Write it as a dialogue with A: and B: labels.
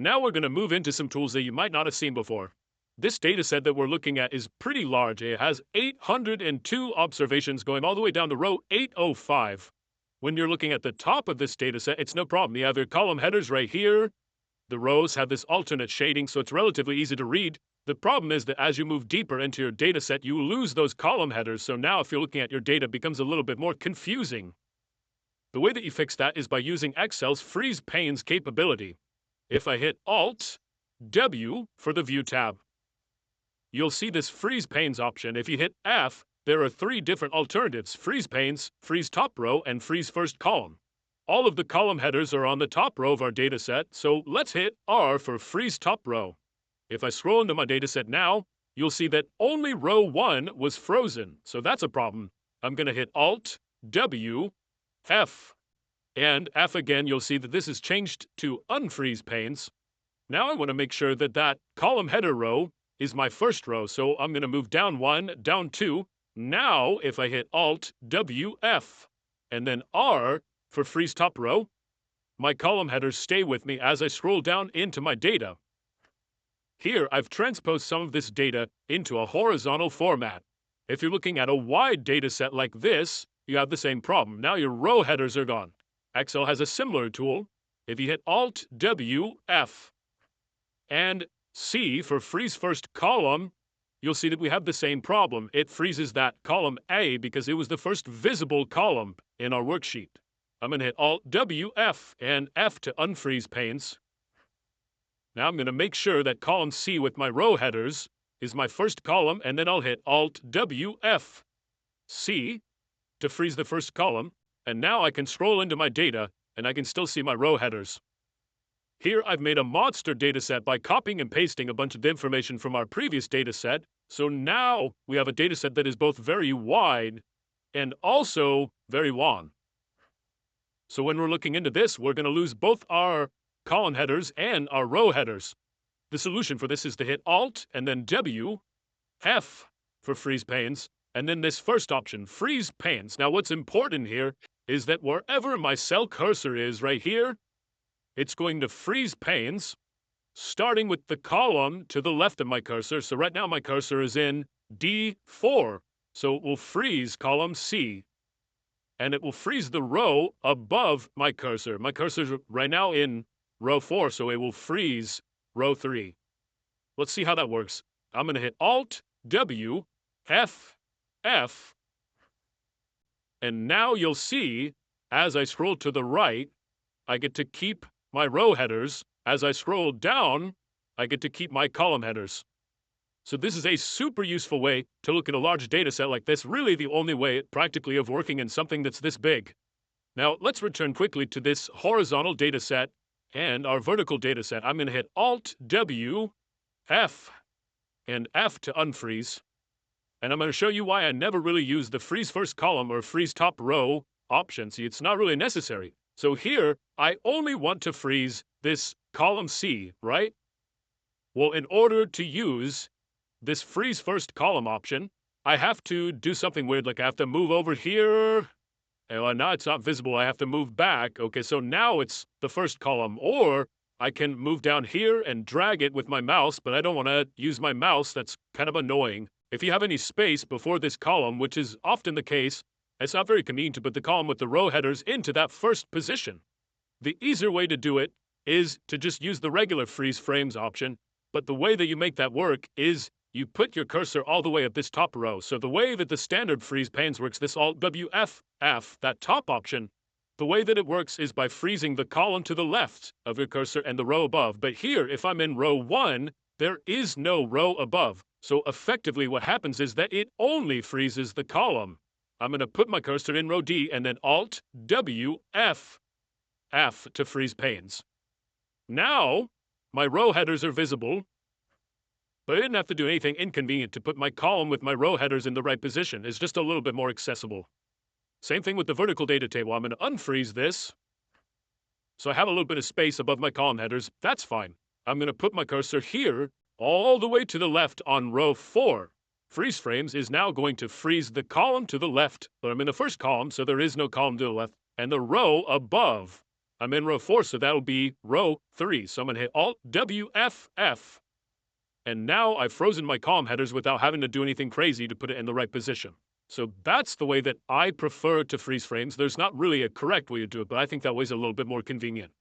A: Now we're going to move into some tools that you might not have seen before. This data set that we're looking at is pretty large. It has 802 observations going all the way down to row 805. When you're looking at the top of this data set, it's no problem. You have your column headers right here. The rows have this alternate shading, so it's relatively easy to read. The problem is that as you move deeper into your data set, you lose those column headers. So now if you're looking at your data, it becomes a little bit more confusing. The way that you fix that is by using Excel's Freeze Panes capability. If I hit Alt-W for the View tab, you'll see this Freeze Panes option. If you hit F, there are three different alternatives: Freeze Panes, Freeze Top Row, and Freeze First Column. All of the column headers are on the top row of our dataset, so let's hit R for Freeze Top Row. If I scroll into my dataset now, you'll see that only row 1 was frozen, so that's a problem. I'm going to hit Alt, W, F, and F again. You'll see that this is changed to Unfreeze Panes. Now I want to make sure that that column header row is my first row, so I'm going to move down 1, down 2. Now, if I hit Alt, W, F, and then R for Freeze Top Row, my column headers stay with me as I scroll down into my data. Here, I've transposed some of this data into a horizontal format. If you're looking at a wide data set like this, you have the same problem. Now your row headers are gone. Excel has a similar tool. If you hit Alt, W, F, and C for Freeze First Column, you'll see that we have the same problem. It freezes that column A because it was the first visible column in our worksheet. I'm going to hit Alt, W, F, and F to unfreeze panes. Now I'm going to make sure that column C with my row headers is my first column, and then I'll hit Alt, W, F, C to freeze the first column. And now I can scroll into my data, and I can still see my row headers. Here I've made a monster dataset by copying and pasting a bunch of information from our previous dataset. So now we have a dataset that is both very wide and also very long. So when we're looking into this, we're going to lose both our column headers and our row headers. The solution for this is to hit Alt and then W, F for freeze panes, and then this first option, freeze panes. Now what's important here is that wherever my cell cursor is right here, it's going to freeze panes, starting with the column to the left of my cursor. So right now my cursor is in D4, so it will freeze column C. And it will freeze the row above my cursor. My cursor's right now in row 4, so it will freeze row 3. Let's see how that works. I'm going to hit Alt, W, F, F, and now you'll see, as I scroll to the right, I get to keep my row headers. As I scroll down, I get to keep my column headers. So this is a super useful way to look at a large data set like this, really the only way practically of working in something that's this big. Now let's return quickly to this horizontal data set and our vertical data set. I'm going to hit Alt, W, F, and F to unfreeze. And I'm going to show you why I never really use the freeze first column or freeze top row option. See, it's not really necessary. So here, I only want to freeze this column C, right? Well, in order to use this freeze first column option, I have to do something weird, like I have to move over here. And now it's not visible, I have to move back. Okay, so now it's the first column. Or I can move down here and drag it with my mouse, but I don't want to use my mouse. That's kind of annoying. If you have any space before this column, which is often the case, it's not very convenient to put the column with the row headers into that first position. The easier way to do it is to just use the regular freeze frames option, but the way that you make that work is you put your cursor all the way at this top row. So the way that the standard freeze panes works, this Alt W F F, that top option, the way that it works is by freezing the column to the left of your cursor and the row above. But here, if I'm in row 1, there is no row above. So effectively what happens is that it only freezes the column. I'm going to put my cursor in row D and then Alt W F F to freeze panes. Now, my row headers are visible, but I didn't have to do anything inconvenient to put my column with my row headers in the right position. It's just a little bit more accessible. Same thing with the vertical data table. I'm going to unfreeze this, so I have a little bit of space above my column headers. That's fine. I'm going to put my cursor here, all the way to the left on row 4. Freeze frames is now going to freeze the column to the left, but I'm in the first column, so there is no column to the left, and the row above. I'm in row 4, so that'll be row 3. So I'm going to hit Alt WFF. And now I've frozen my column headers without having to do anything crazy to put it in the right position. So that's the way that I prefer to freeze frames. There's not really a correct way to do it, but I think that way is a little bit more convenient.